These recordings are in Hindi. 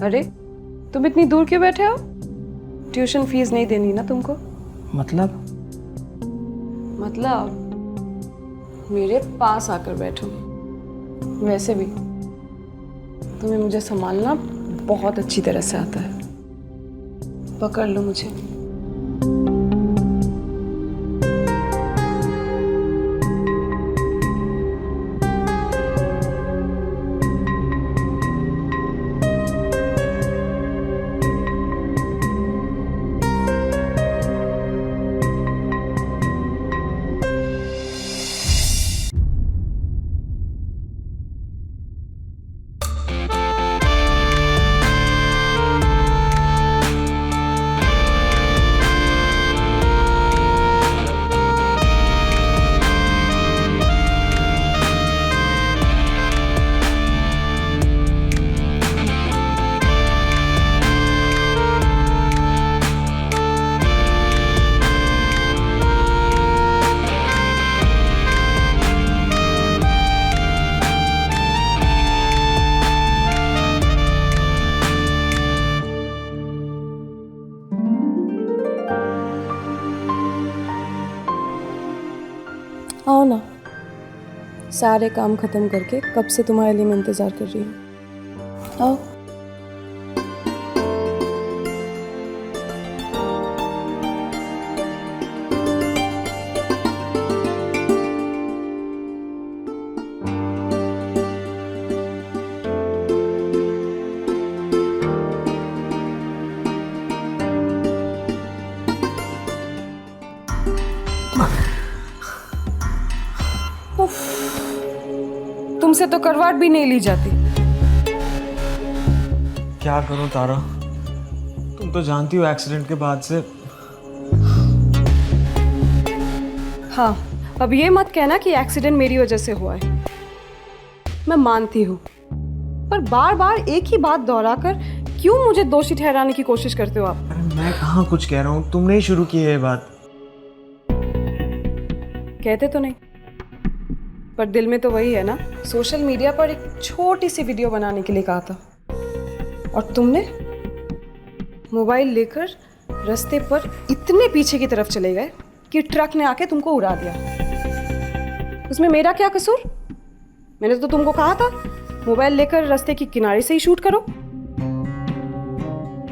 अरे तुम इतनी दूर क्यों बैठे हो? ट्यूशन फीस नहीं देनी ना तुमको? मतलब मेरे पास आकर बैठो। वैसे भी तुम्हें मुझे संभालना बहुत अच्छी तरह से आता है। पकड़ लो मुझे। आओ ना, सारे काम खत्म करके कब से तुम्हारे लिए मैं इंतजार कर रही हूँ। आओ। तुमसे तो करवाट भी नहीं ली जाती। क्या करूं तारा, तुम तो जानती हो एक्सीडेंट के बाद से। हाँ, अब ये मत कहना कि एक्सीडेंट मेरी वजह से हुआ है। मैं मानती हूँ, पर बार बार एक ही बात दोहराकर क्यों मुझे दोषी ठहराने की कोशिश करते हो आप? अरे मैं कहाँ कुछ कह रहा हूँ, तुमने ही शुरू की है ये बात। कहते तो नहीं, पर दिल में तो वही है ना। सोशल मीडिया पर एक छोटी सी वीडियो बनाने के लिए कहा था और तुमने मोबाइल लेकर रास्ते पर इतने पीछे की तरफ चले गए कि ट्रक ने आके तुमको उड़ा दिया। उसमें मेरा क्या कसूर? मैंने तो तुमको कहा था मोबाइल लेकर रास्ते की किनारे से ही शूट करो।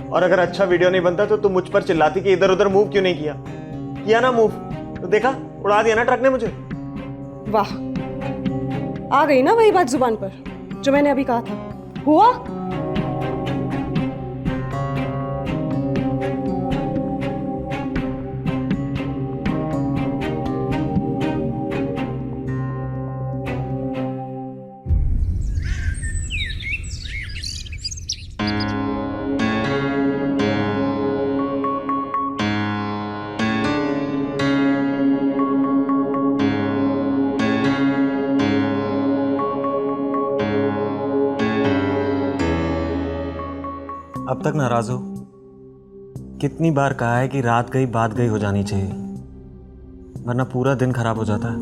और अगर अच्छा वीडियो नहीं बनता तो तुम मुझ पर चिल्लाती कि इधर उधर मूव क्यों नहीं किया। किया ना मूव, तो देखा, उड़ा दिया ना ट्रक ने मुझे। वाह, आ गई ना वही बात जुबान पर जो मैंने अभी कहा था। हुआ? अब तक नाराज हो? कितनी बार कहा है कि रात गई बात गई हो जानी चाहिए, वरना पूरा दिन खराब हो जाता है।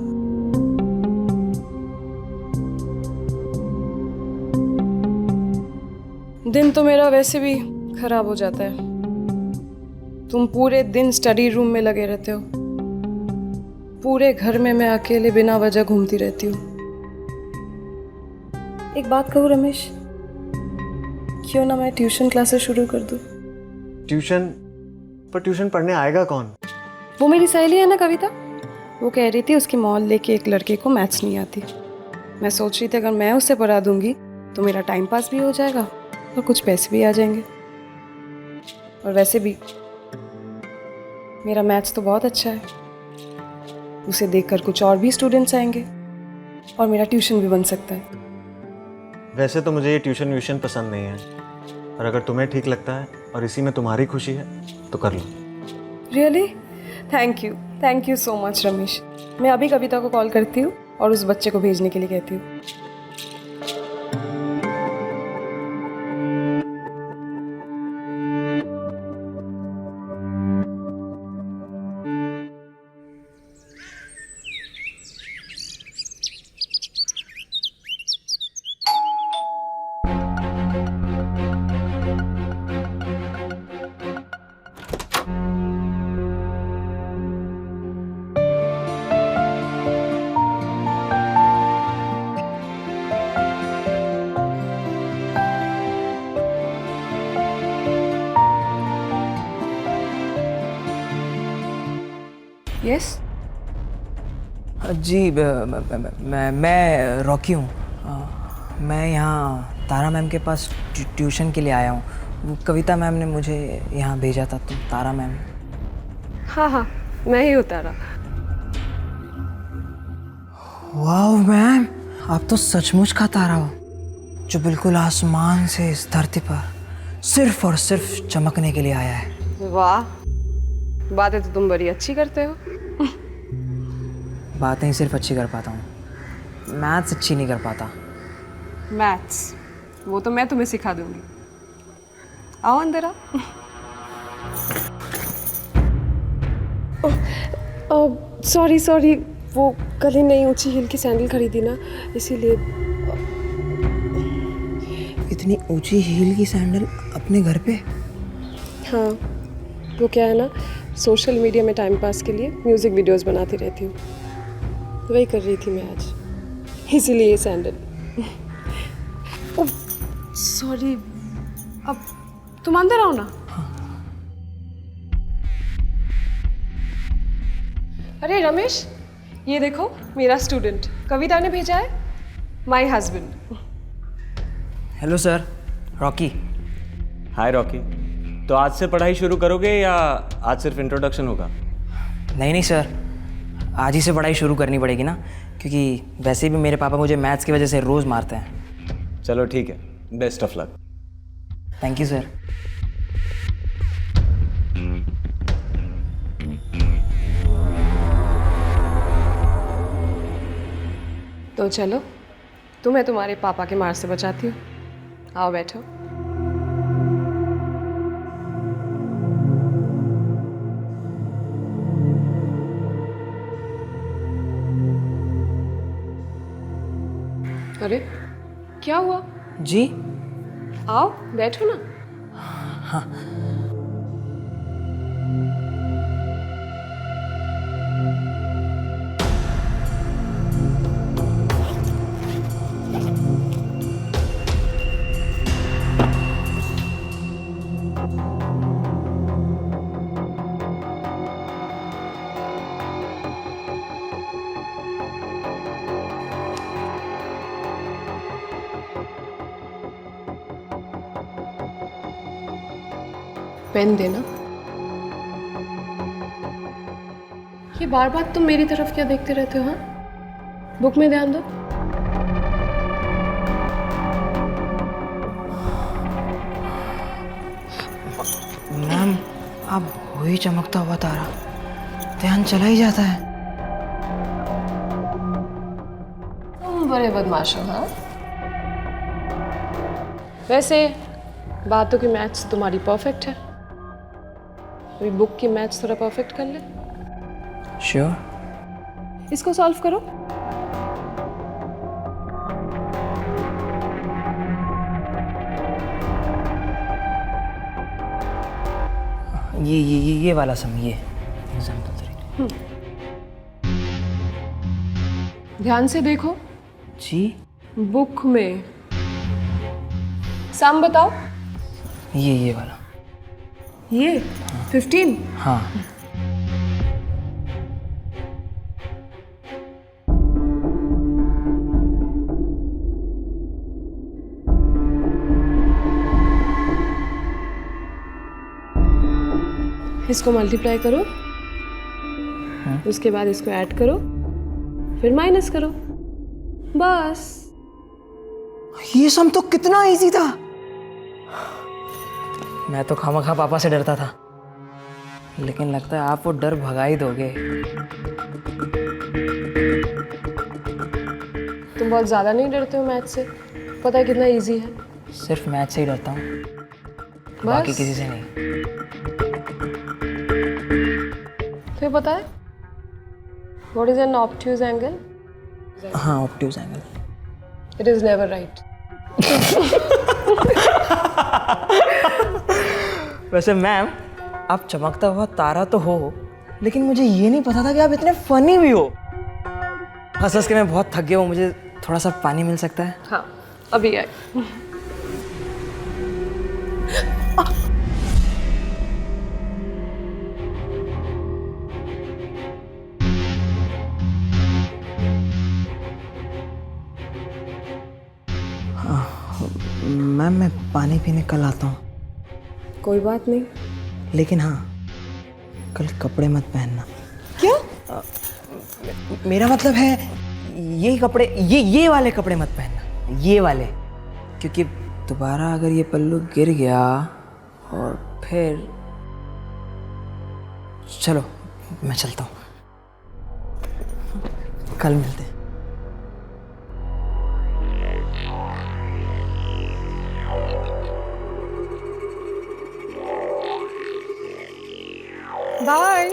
दिन तो मेरा वैसे भी खराब हो जाता है। तुम पूरे दिन स्टडी रूम में लगे रहते हो। पूरे घर में मैं अकेले बिना वजह घूमती रहती हूँ। एक बात कहूँ रमेश, क्यों ना मैं ट्यूशन क्लासेस शुरू कर दूँ? ट्यूशन? पर ट्यूशन पढ़ने आएगा कौन? वो मेरी सहेली है ना कविता, वो कह रही थी उसकी मोहल्ले के एक लड़के को मैथ्स नहीं आती। मैं सोच रही थी अगर मैं उसे पढ़ा दूंगी तो मेरा टाइम पास भी हो जाएगा और कुछ पैसे भी आ जाएंगे। और वैसे भी मेरा मैथ्स तो बहुत अच्छा है, उसे देखकर कुछ और भी स्टूडेंट्स आएंगे और मेरा ट्यूशन भी बन सकता है। वैसे तो मुझे ये ट्यूशन व्यूशन पसंद नहीं है, और अगर तुम्हें ठीक लगता है और इसी में तुम्हारी खुशी है तो कर लो। Really? Thank you so much Ramesh. मैं अभी कविता को कॉल करती हूँ और उस बच्चे को भेजने के लिए कहती हूँ। यस। जी मैं रॉकी हूँ। मैं यहाँ तारा मैम के पास ट्यूशन के लिए आया हूँ। वो कविता मैम ने मुझे यहाँ भेजा था। तो तारा मैम। हाँ हाँ, मैं ही उतारा। वाह मैम, आप तो सचमुच का तारा हो, जो बिल्कुल आसमान से इस धरती पर सिर्फ और सिर्फ चमकने के लिए आया है। वाह, बातें तो तुम बड़ी अच्छी करते हो। बातें ही सिर्फ अच्छी कर पाता हूँ, मैथ्स अच्छी नहीं कर पाता। मैथ्स वो तो मैं तुम्हें सिखा दूंगी। आओ अंदर आओ। सॉरी सॉरी, वो कल ही नई ऊंची हील की सैंडल खरीदी ना, इसीलिए। इतनी ऊंची हील की सैंडल अपने घर पे? हाँ, वो क्या है ना, सोशल मीडिया में टाइम पास के लिए म्यूज़िक वीडियोस बनाती रहती हूँ, वही कर रही थी मैं आज, इसीलिए ये सैंडल। ओह सॉरी, अब तुम अंदर आओ ना। अरे रमेश, ये देखो मेरा स्टूडेंट कविता ने भेजा है, my husband. Hello sir, Rocky. Hi Rocky, तो आज से पढ़ाई शुरू करोगे या आज सिर्फ इंट्रोडक्शन होगा? नहीं सर, आज ही से पढ़ाई शुरू करनी पड़ेगी ना, क्योंकि वैसे भी मेरे पापा मुझे मैथ्स की वजह से रोज़ मारते हैं। चलो ठीक है, best of luck. Thank you sir. तो चलो, तुम्हें तुम्हारे पापा के मार से बचाती हूँ। आओ बैठो। अरे क्या हुआ? जी? आओ बैठो ना। पेन देना। ये बार बार तुम मेरी तरफ क्या देखते रहते हो? हाँ, बुक में ध्यान दो। मैम, आप हो ही चमकता हुआ तारा, ध्यान चला ही जाता है। तुम बड़े बदमाश हो। हाँ, वैसे बातों की मैथ्स तुम्हारी परफेक्ट है, अभी बुक की मैथ्स थोड़ा परफेक्ट कर ले। श्योर। इसको सॉल्व करो। ये वाला सम, ये एग्जाम्पल 3। ध्यान से देखो जी? बुक में सम बताओ। ये वाला। ये 15। हाँ। इसको मल्टीप्लाई करो, उसके बाद इसको ऐड करो, फिर माइनस करो, बस। ये सम तो कितना इजी था। मैं तो खामखा पापा से डरता था, लेकिन लगता है आप वो डर भगा ही दोगे। तुम बहुत ज़्यादा नहीं डरते हो मैथ से? पता है कितना इजी है। सिर्फ मैथ से ही डरता हूँ, बाकी किसी से नहीं। तो पता है what is an obtuse angle? हाँ, obtuse angle. It is never right. वैसे मैम, आप चमकता हुआ तारा तो हो, लेकिन मुझे ये नहीं पता था कि आप इतने फनी भी हो। हंस के मैं बहुत थक गया हूँ, मुझे थोड़ा सा पानी मिल सकता है? हाँ, अभी आए। मैम मैं पानी पीने कल आता हूँ, कोई बात नहीं। लेकिन हाँ कल कपड़े मत पहनना। क्या? मेरा मतलब है ये कपड़े, ये वाले कपड़े मत पहनना, ये वाले, क्योंकि दोबारा अगर ये पल्लू गिर गया और फिर चलो मैं चलता हूँ, कल मिलते हैं। बाय।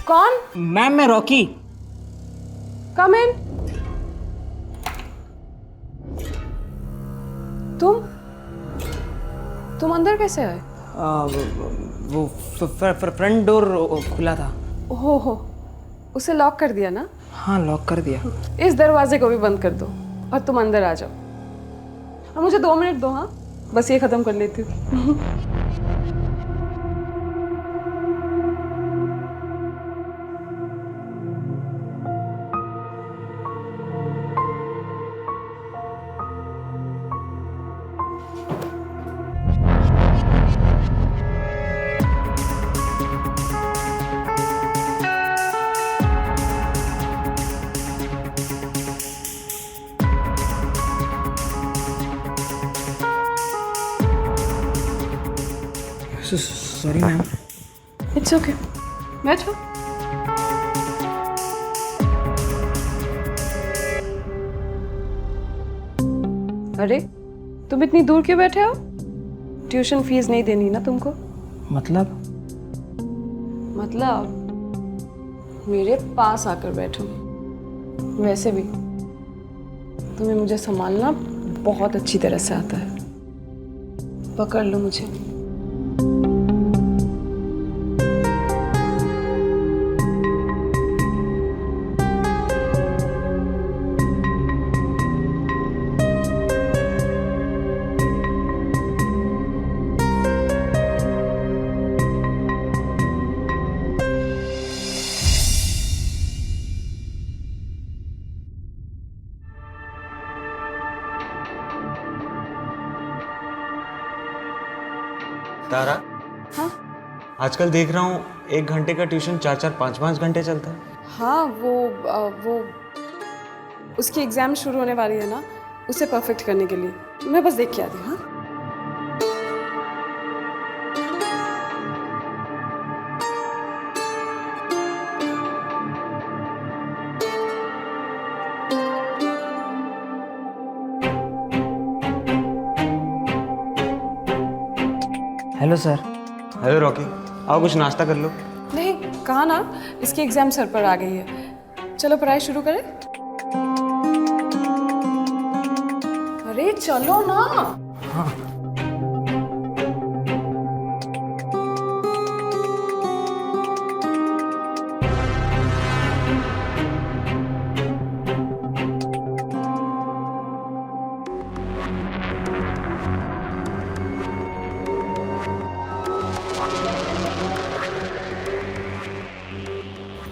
कौन? मैम मैं रॉकी। कम इन। तुम अंदर कैसे आए? वो फ्रंट डोर खुला था। हो उसे लॉक कर दिया ना? हाँ लॉक कर दिया। इस दरवाजे को भी बंद कर दो और तुम अंदर आ जाओ। और मुझे 2 मिनट दो, हाँ बस ये खत्म कर लेती हूँ। Sorry ma'am. इट्स ओके, बैठो। अरे तुम इतनी दूर क्यों बैठे हो? ट्यूशन फीस नहीं देनी ना तुमको? मतलब मेरे पास आकर बैठो। वैसे भी तुम्हें मुझे संभालना बहुत अच्छी तरह से आता है। पकड़ लो मुझे। तारा, हाँ आजकल देख रहा हूँ 1 घंटे का ट्यूशन 4-4, 5-5 घंटे चलता है। हाँ, वो उसकी एग्जाम शुरू होने वाली है ना, उसे परफेक्ट करने के लिए मैं बस देख के आती हूँ। हाँ हेलो सर। हेलो रॉकी, आओ कुछ नाश्ता कर लो। नहीं, कहा ना इसकी एग्जाम सर पर आ गई है। चलो पढ़ाई शुरू करें। अरे चलो ना। हाँ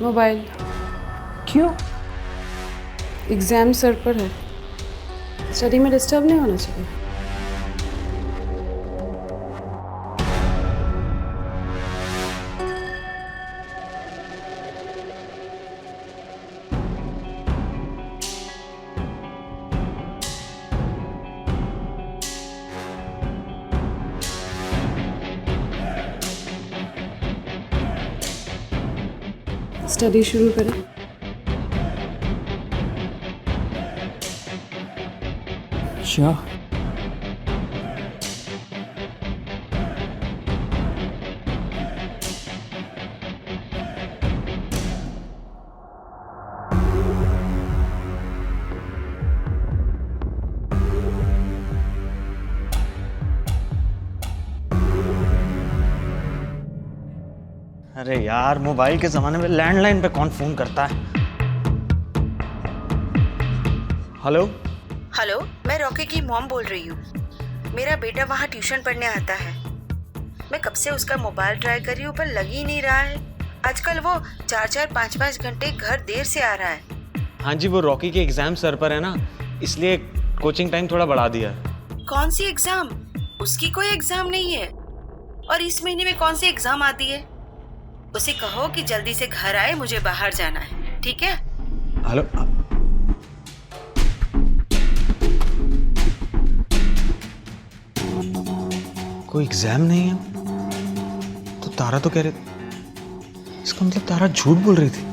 मोबाइल। क्यों? एग्जाम सर पर है, स्टडी में डिस्टर्ब नहीं होना चाहिए। स्टडी शुरू करें। श्योर। अरे यार, मोबाइल के ज़माने में लैंडलाइन पे कौन फ़ोन करता है? हेलो। हेलो, मैं रॉकी की मॉम बोल रही हूँ। मेरा बेटा वहाँ ट्यूशन पढ़ने आता है। मैं कब से उसका मोबाइल ट्राई कर रही हूँ पर लग ही नहीं रहा है। आजकल वो 4-4, 5-5 घंटे घर देर से आ रहा है। हाँ जी, वो रॉकी के एग्ज़ाम सर पर है ना, इसलिए कोचिंग टाइम थोड़ा बढ़ा दिया है। कौन सी एग्जाम? उसकी कोई एग्जाम नहीं है। और इस महीने में कौन सी एग्जाम आती है? उसे कहो कि जल्दी से घर आए, मुझे बाहर जाना है, ठीक है? हेलो। कोई एग्जाम नहीं है तो तारा तो कह रही, इसका मतलब तारा झूठ बोल रही थी।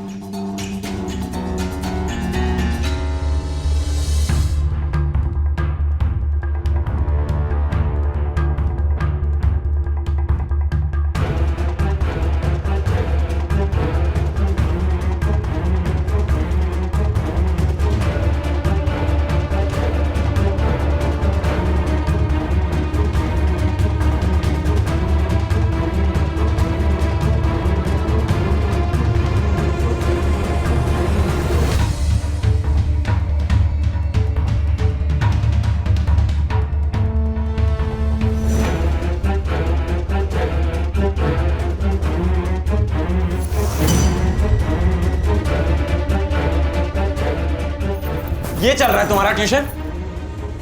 ये चल रहा है तुम्हारा ट्यूशन?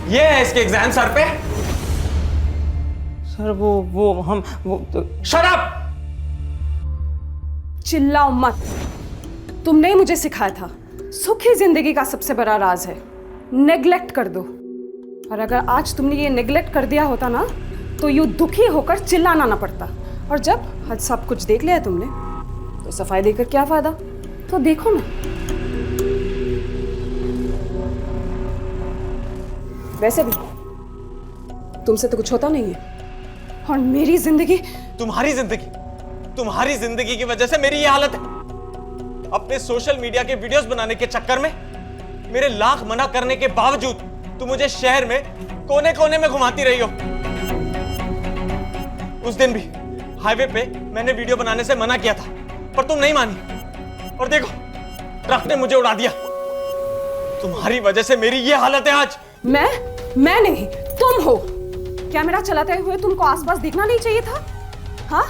ये है इसके एग्जाम सर पे? सर वो शट अप! चिल्लाओ मत। तुमने ही मुझे सिखाया था, सुखी जिंदगी का सबसे बड़ा राज है नेग्लेक्ट कर दो। और अगर आज तुमने ये नेग्लेक्ट कर दिया होता ना, तो यूं दुखी होकर चिल्लाना ना पड़ता। और जब आज सब कुछ देख लिया तुमने, तो सफाई देकर क्या फायदा? तो देखो ना। वैसे भी तुमसे तो कुछ होता नहीं है, और मेरी जिंदगी। तुम्हारी जिंदगी की वजह से मेरी ये हालत है। अपने सोशल मीडिया के वीडियोस बनाने के चक्कर में मेरे लाख मना करने के बावजूद तुम मुझे शहर में कोने कोने में घुमाती रही हो। उस दिन भी हाईवे पे मैंने वीडियो बनाने से मना किया था, पर तुम नहीं मानी, और देखो ट्रक ने मुझे उड़ा दिया। तुम्हारी वजह से मेरी ये हालत है आज। मैं नहीं, तुम हो। कैमरा चलाते हुए तुमको आसपास दिखना नहीं चाहिए था? हाँ,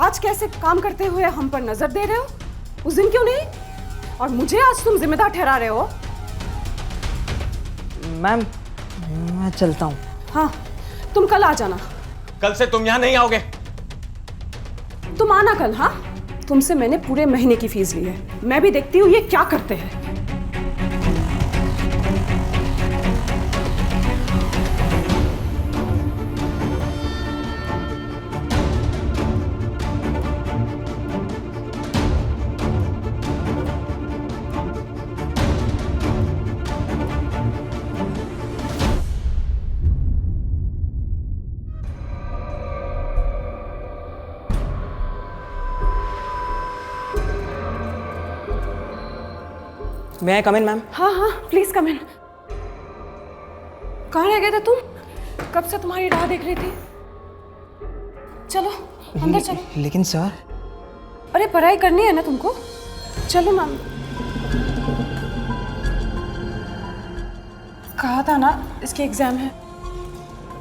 आज कैसे काम करते हुए हम पर नजर दे रहे हो, उस दिन क्यों नहीं? और मुझे आज तुम जिम्मेदार ठहरा रहे हो। मैम, मैं चलता हूँ। हाँ, तुम कल आ जाना। कल से तुम यहां नहीं आओगे। तुम आना कल। हाँ, तुमसे मैंने पूरे महीने की फीस ली है। मैं भी देखती हूँ ये क्या करते हैं। मैं आई कम इन मैम? हाँ हाँ, प्लीज कम इन। कहाँ रह गए थे तुम? कब से तुम्हारी राह देख रही थी। चलो अंदर चलो। लेकिन सर। अरे पढ़ाई करनी है ना तुमको, चलो ना। कहा था ना इसके एग्जाम है।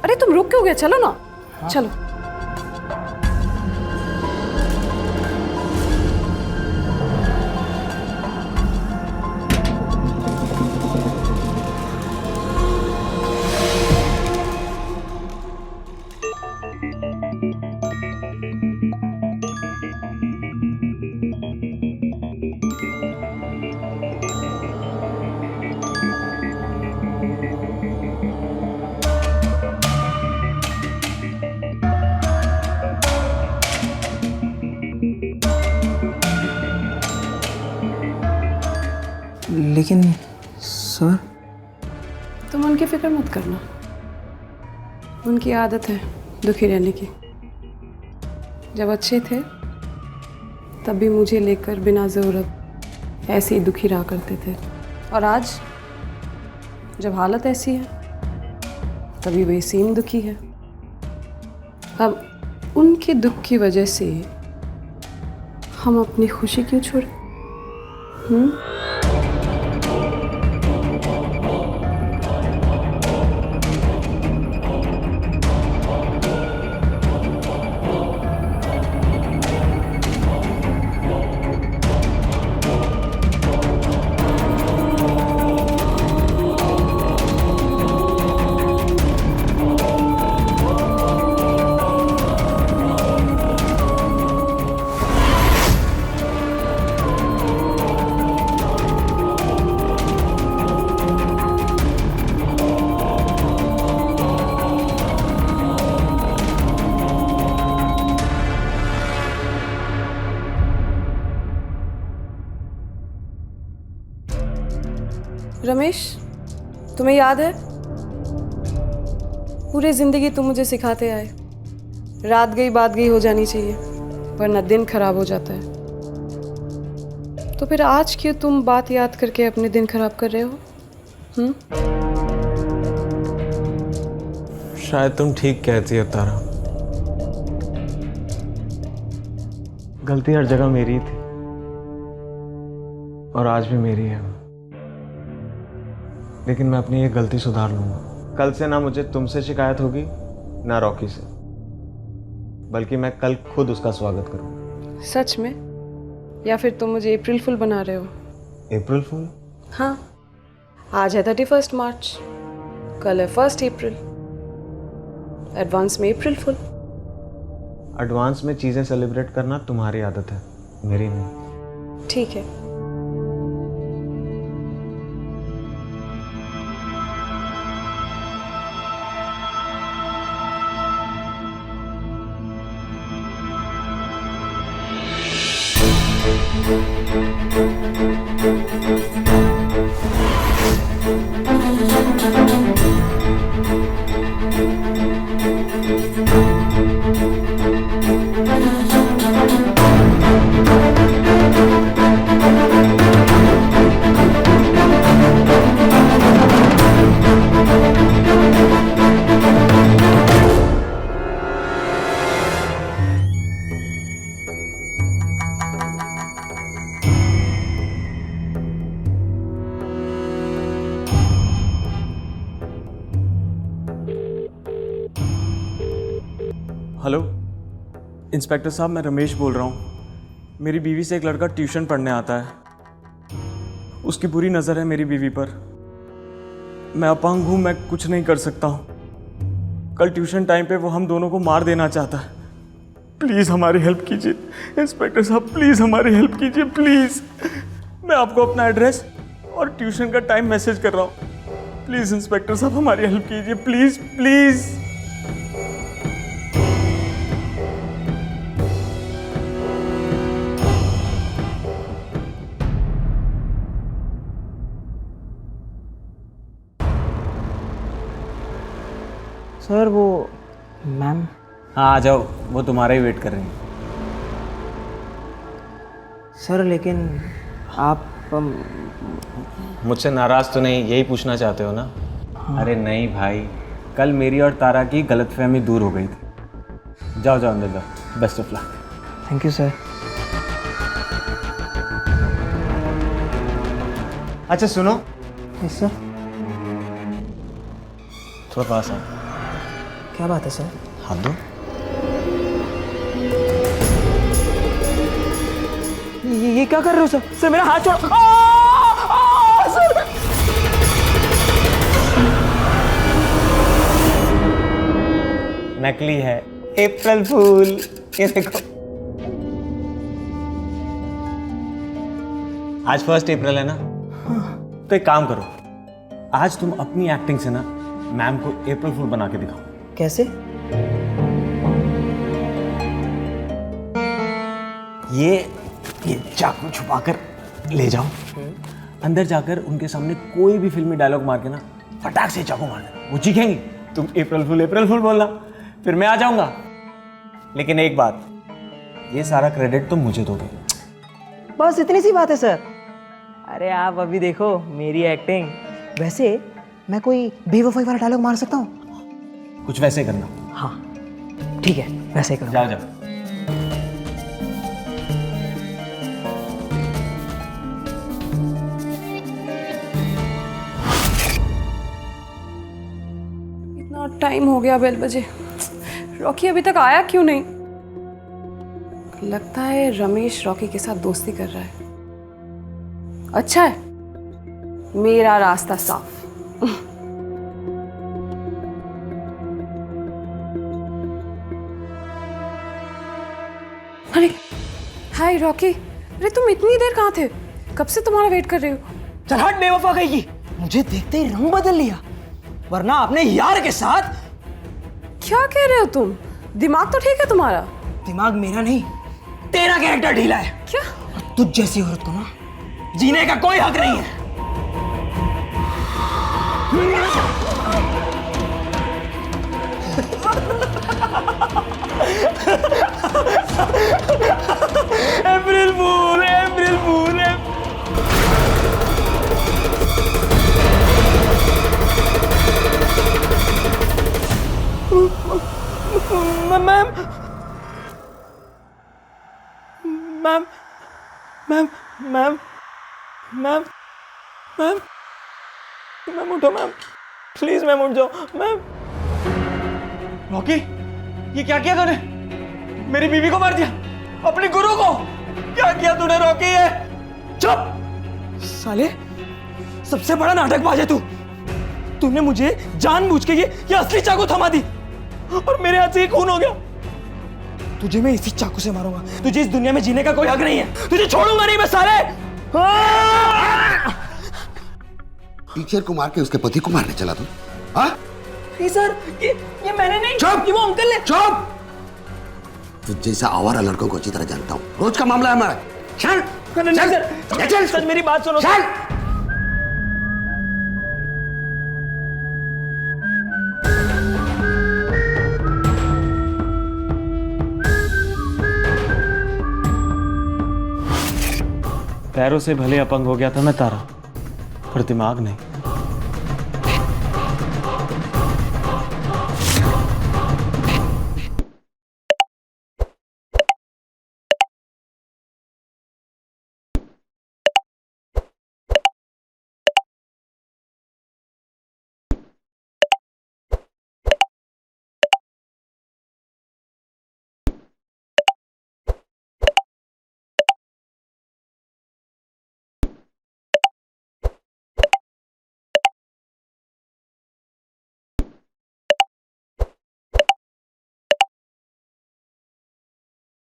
अरे तुम रुक क्यों गए? चलो ना। हाँ? चलो। लेकिन सर, तुम उनकी फिक्र मत करना, उनकी आदत है दुखी रहने की। जब अच्छे थे तब भी मुझे लेकर बिना ज़रूरत ऐसे ही दुखी रहा करते थे, और आज जब हालत ऐसी है तभी वही सेम दुखी है। अब उनके दुख की वजह से हम अपनी खुशी क्यों छोड़ें? रमेश, तुम्हें याद है पूरी जिंदगी तुम मुझे सिखाते आए, रात गई बात गई हो जानी चाहिए वरना दिन खराब हो जाता है। तो फिर आज क्यों तुम बात याद करके अपने दिन खराब कर रहे हो? शायद तुम ठीक कहती हो तारा, गलती हर जगह मेरी थी और आज भी मेरी है, लेकिन मैं अपनी ये गलती सुधार लूंगा। कल से ना मुझे तुमसे शिकायत होगी ना रॉकी से, बल्कि मैं कल खुद उसका स्वागत करूंगा। सच में? या फिर तुम मुझे अप्रैल फुल बना रहे हो? अप्रैल फूल? हाँ, आज है 31 मार्च, कल है 1 अप्रैल। एडवांस में अप्रैल फुल। एडवांस में चीजें सेलिब्रेट करना तुम्हारी आदत है, मेरी नहीं। ठीक है। हेलो इंस्पेक्टर साहब, मैं रमेश बोल रहा हूँ। मेरी बीवी से एक लड़का ट्यूशन पढ़ने आता है, उसकी बुरी नज़र है मेरी बीवी पर। मैं अपंग हूँ, मैं कुछ नहीं कर सकता हूँ। कल ट्यूशन टाइम पे वो हम दोनों को मार देना चाहता है। प्लीज़ हमारी हेल्प कीजिए इंस्पेक्टर साहब, प्लीज़ हमारी हेल्प कीजिए प्लीज़। मैं आपको अपना एड्रेस और ट्यूशन का टाइम मैसेज कर रहा हूँ। प्लीज़ इंस्पेक्टर साहब हमारी हेल्प कीजिए, प्लीज़ प्लीज़। सर वो मैम। हाँ आ जाओ, वो तुम्हारा ही वेट कर रही हैं। सर लेकिन आप मुझसे नाराज तो नहीं, यही पूछना चाहते हो ना? हाँ। अरे नहीं भाई, कल मेरी और तारा की गलतफहमी दूर हो गई थी। जाओ जाओ अंदर जाओ, best of luck. Thank you sir. अच्छा सुनो। Yes sir. थोड़ा पास आओ। क्या बात है सर? हाथ दो। ये क्या कर रहे हो सर? सर मेरा हाथ छोड़ो। सर नकली है, अप्रैल फूल। ये देखो, आज 1 अप्रैल है ना? हाँ। तो एक काम करो, आज तुम अपनी एक्टिंग से ना मैम को अप्रैल फूल बना के दिखाओ। कैसे? ये चाकू छुपाकर ले जाओ अंदर जाकर उनके सामने कोई भी फिल्मी डायलॉग मार के ना फटाक से चाकू मार देना, वो चीखेंगी, तुम अप्रैल फूल बोलना, फिर मैं आ जाऊंगा। लेकिन एक बात, ये सारा क्रेडिट तुम मुझे दोगे। बस इतनी सी बात है सर। अरे आप अभी देखो मेरी एक्टिंग। वैसे मैं कोई बेवफाई वाला डायलॉग मार सकता हूँ? कुछ वैसे करना। हाँ ठीक है, वैसे करो। जाओ जाओ। इतना टाइम हो गया बेल बजे, रॉकी अभी तक आया क्यों नहीं? लगता है रमेश रॉकी के साथ दोस्ती कर रहा है। अच्छा है, मेरा रास्ता साफ। अरे हाय रॉकी, अरे तुम इतनी देर कहाँ थे? कब से तुम्हारा वेट कर रही हूँ। चल हट बेवफा कहीं की, मुझे देखते ही रंग बदल लिया, वरना अपने यार के साथ। क्या कह रहे हो तुम? दिमाग तो ठीक है तुम्हारा? दिमाग मेरा नहीं, तेरा कैरेक्टर ढीला है। क्या? और तुझ जैसी औरत को ना जीने का कोई हक नहीं है। April fool, April fool. Ma'am ma'am ma'am ma'am ma'am ma'am ma'am उठो मैम, प्लीज मैम उठ जाओ मैम। रॉकी, ये क्या किया तूने? मेरी बीवी को मार दिया, अपने गुरु को। क्या किया तूने रॉकी? ये चुप साले, सबसे बड़ा नाटकबाज है तू। तूने मुझे जानबूझ के ये असली चाकू थमा दी और मेरे हाथ से ये खून हो गया। तुझे मैं इसी चाकू से मारूंगा। तुझे इस दुनिया में जीने का कोई हक नहीं है। तुझे छोड़ूंगा नहीं मैं साले। टीचर को मार के उसके पति को मारने चला तू? हाँ? नहीं सर, ये मैंने नहीं। चुप! ये वो अंकल है। चुप! तुझ जैसा आवारा लड़कों को अच्छी तरह जानता हूँ। रोज का मामला है हमारा। चल! नहीं चल! सर, सर मेरी बात सुनो। चल! पैरों से भले अपंग हो गया था मैं तारा, पर दिमाग नहीं।